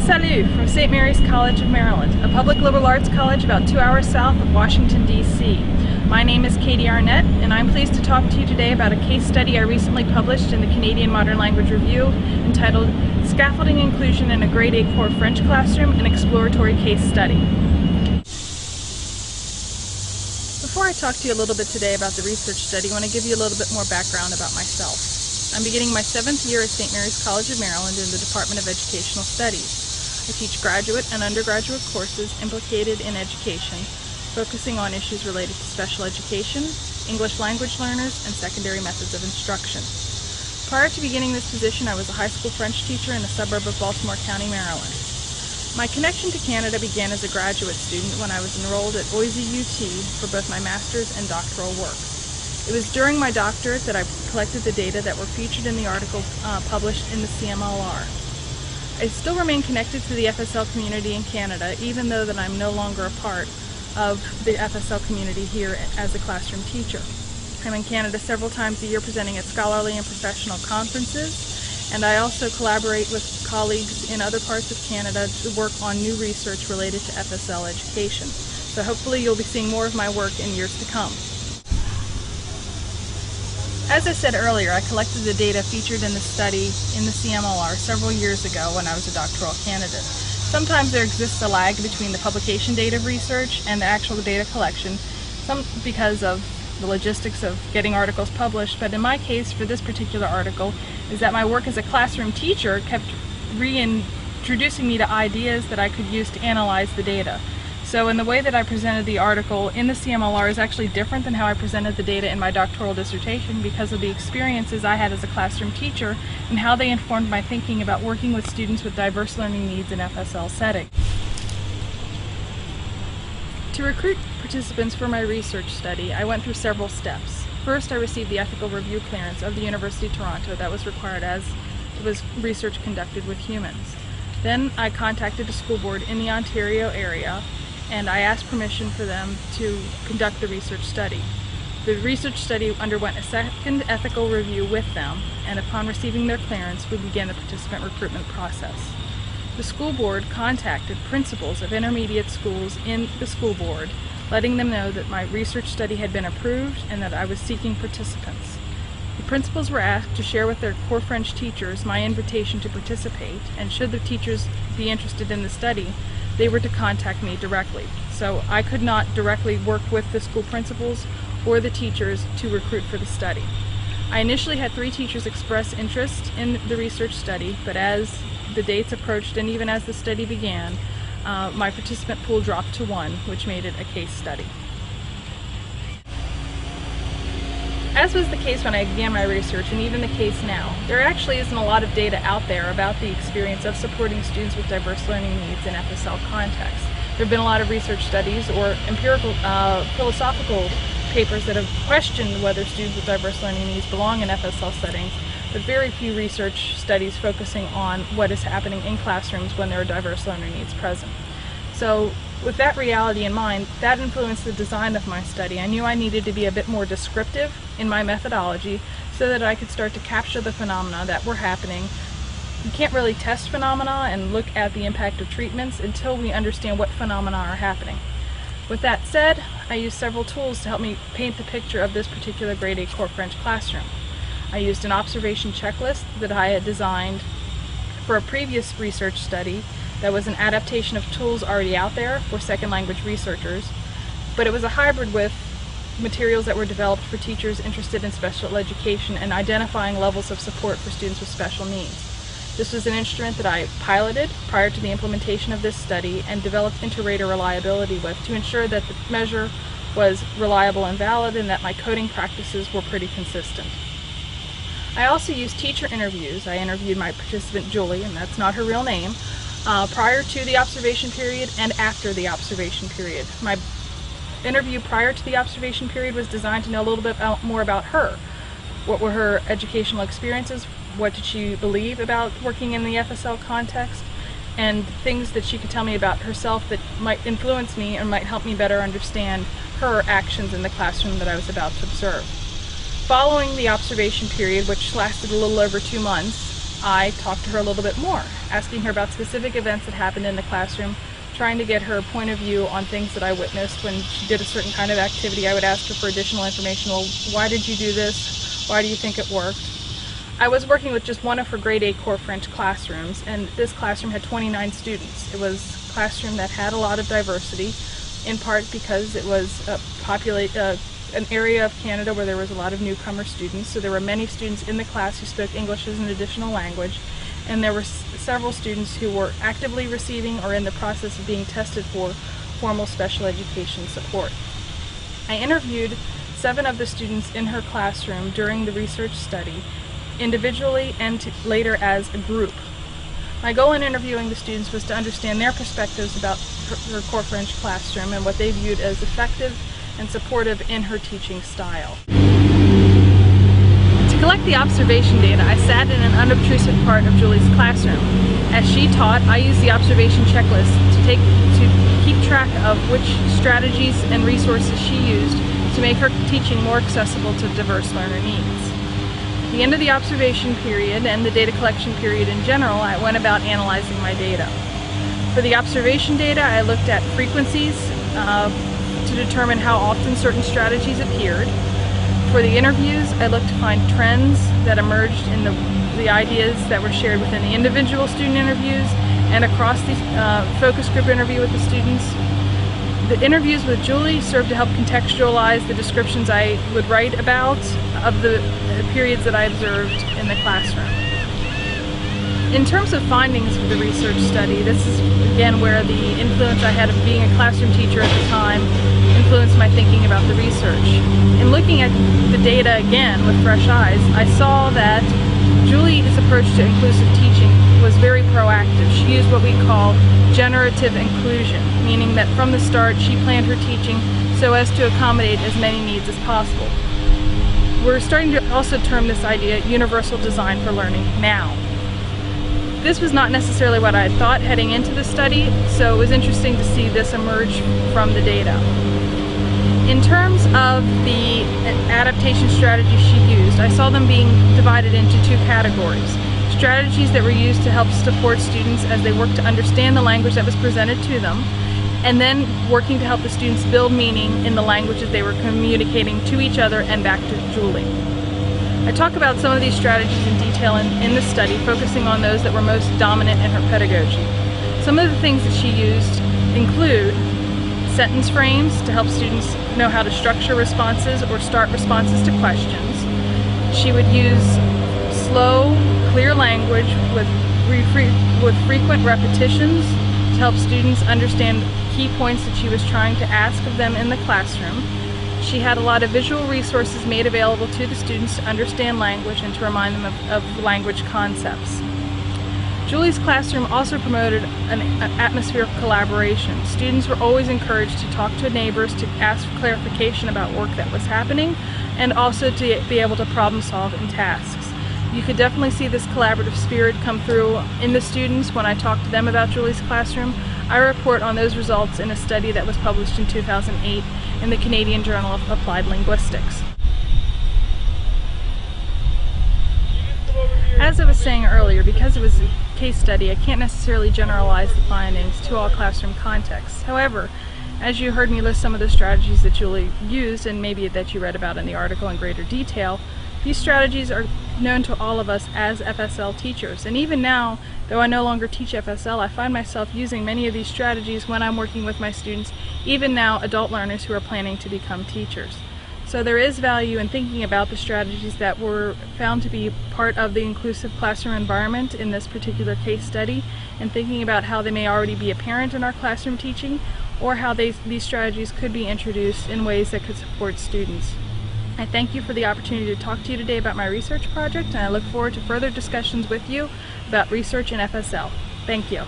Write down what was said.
Salut from St. Mary's College of Maryland, a public liberal arts college about 2 hours south of Washington, D.C. My name is Katie Arnett, and I'm pleased to talk to you today about a case study I recently published in the Canadian Modern Language Review entitled Scaffolding Inclusion in a Grade A Core French Classroom, an Exploratory Case Study. Before I talk to you a little bit today about the research study, I want to give you a little bit more background about myself. I'm beginning my 7th year at St. Mary's College of Maryland in the Department of Educational Studies. I teach graduate and undergraduate courses implicated in education, focusing on issues related to special education, English language learners, and secondary methods of instruction. Prior to beginning this position, I was a high school French teacher in a suburb of Baltimore County, Maryland. My connection to Canada began as a graduate student when I was enrolled at Boise UT for both my master's and doctoral work. It was during my doctorate that I collected the data that were featured in the article published in the CMLR. I still remain connected to the FSL community in Canada, even though that I'm no longer a part of the FSL community here as a classroom teacher. I'm in Canada several times a year presenting at scholarly and professional conferences, and I also collaborate with colleagues in other parts of Canada to work on new research related to FSL education. So hopefully you'll be seeing more of my work in years to come. As I said earlier, I collected the data featured in the study in the CMLR several years ago when I was a doctoral candidate. Sometimes there exists a lag between the publication date of research and the actual data collection, some because of the logistics of getting articles published, but in my case for this particular article is that my work as a classroom teacher kept reintroducing me to ideas that I could use to analyze the data. So in the way that I presented the article in the CMLR is actually different than how I presented the data in my doctoral dissertation because of the experiences I had as a classroom teacher and how they informed my thinking about working with students with diverse learning needs in FSL settings. To recruit participants for my research study, I went through several steps. First, I received the ethical review clearance of the University of Toronto that was required as it was research conducted with humans. Then I contacted a school board in the Ontario area and I asked permission for them to conduct the research study. The research study underwent a second ethical review with them, and upon receiving their clearance, we began the participant recruitment process. The school board contacted principals of intermediate schools in the school board, letting them know that my research study had been approved and that I was seeking participants. The principals were asked to share with their core French teachers my invitation to participate, and should the teachers be interested in the study, they were to contact me directly. So I could not directly work with the school principals or the teachers to recruit for the study. I initially had 3 teachers express interest in the research study, but as the dates approached and even as the study began, my participant pool dropped to 1, which made it a case study. As was the case when I began my research, and even the case now, there actually isn't a lot of data out there about the experience of supporting students with diverse learning needs in FSL contexts. There have been a lot of research studies or empirical philosophical papers that have questioned whether students with diverse learning needs belong in FSL settings, but very few research studies focusing on what is happening in classrooms when there are diverse learning needs present. So with that reality in mind, that influenced the design of my study. I knew I needed to be a bit more descriptive in my methodology so that I could start to capture the phenomena that were happening. You can't really test phenomena and look at the impact of treatments until we understand what phenomena are happening. With that said, I used several tools to help me paint the picture of this particular grade A core French classroom. I used an observation checklist that I had designed for a previous research study that was an adaptation of tools already out there for second language researchers, but it was a hybrid with materials that were developed for teachers interested in special education and identifying levels of support for students with special needs. This was an instrument that I piloted prior to the implementation of this study and developed inter-rater reliability with to ensure that the measure was reliable and valid and that my coding practices were pretty consistent. I also used teacher interviews. I interviewed my participant Julie, and that's not her real name, prior to the observation period and after the observation period. My interview prior to the observation period was designed to know a little bit more about her. What were her educational experiences? What did she believe about working in the FSL context? And things that she could tell me about herself that might influence me and might help me better understand her actions in the classroom that I was about to observe. Following the observation period, which lasted a little over 2 months, I talked to her a little bit more, asking her about specific events that happened in the classroom, trying to get her point of view on things that I witnessed when she did a certain kind of activity. I would ask her for additional information. Well, why did you do this? Why do you think it worked? I was working with just one of her grade 8 core French classrooms, and this classroom had 29 students. It was a classroom that had a lot of diversity, in part because it was an area of Canada where there was a lot of newcomer students, so there were many students in the class who spoke English as an additional language, and there were several students who were actively receiving or in the process of being tested for formal special education support. I interviewed 7 of the students in her classroom during the research study, individually and later as a group. My goal in interviewing the students was to understand their perspectives about her core French classroom and what they viewed as effective and supportive in her teaching style. To collect the observation data, I sat in an unobtrusive part of Julie's classroom. As she taught, I used the observation checklist to keep track of which strategies and resources she used to make her teaching more accessible to diverse learner needs. At the end of the observation period and the data collection period in general, I went about analyzing my data. For the observation data, I looked at frequencies to determine how often certain strategies appeared. For the interviews, I looked to find trends that emerged in the ideas that were shared within the individual student interviews and across the focus group interview with the students. The interviews with Julie served to help contextualize the descriptions I would write about of the periods that I observed in the classroom. In terms of findings for the research study, this is again where the influence I had of being a classroom teacher at the time influenced my thinking about the research. In looking at the data again with fresh eyes, I saw that Julie's approach to inclusive teaching was very proactive. She used what we call generative inclusion, meaning that from the start she planned her teaching so as to accommodate as many needs as possible. We're starting to also term this idea universal design for learning now. This was not necessarily what I had thought heading into the study, so it was interesting to see this emerge from the data. In terms of the adaptation strategies she used, I saw them being divided into 2 categories. Strategies that were used to help support students as they worked to understand the language that was presented to them, and then working to help the students build meaning in the languages they were communicating to each other and back to Julie. I talk about some of these strategies in detail in the study, focusing on those that were most dominant in her pedagogy. Some of the things that she used include sentence frames to help students know how to structure responses or start responses to questions. She would use slow, clear language with frequent repetitions to help students understand key points that she was trying to ask of them in the classroom. She had a lot of visual resources made available to the students to understand language and to remind them of language concepts. Julie's classroom also promoted an atmosphere of collaboration. Students were always encouraged to talk to neighbors, to ask for clarification about work that was happening, and also to be able to problem solve in tasks. You could definitely see this collaborative spirit come through in the students when I talk to them about Julie's classroom. I report on those results in a study that was published in 2008 in the Canadian Journal of Applied Linguistics. As I was saying earlier, because it was a case study, I can't necessarily generalize the findings to all classroom contexts. However, as you heard me list some of the strategies that Julie used, and maybe that you read about in the article in greater detail, these strategies are known to all of us as FSL teachers. And even now, though I no longer teach FSL, I find myself using many of these strategies when I'm working with my students, even now adult learners who are planning to become teachers. So there is value in thinking about the strategies that were found to be part of the inclusive classroom environment in this particular case study, and thinking about how they may already be apparent in our classroom teaching, or how these strategies could be introduced in ways that could support students. I thank you for the opportunity to talk to you today about my research project, and I look forward to further discussions with you about research in FSL. Thank you.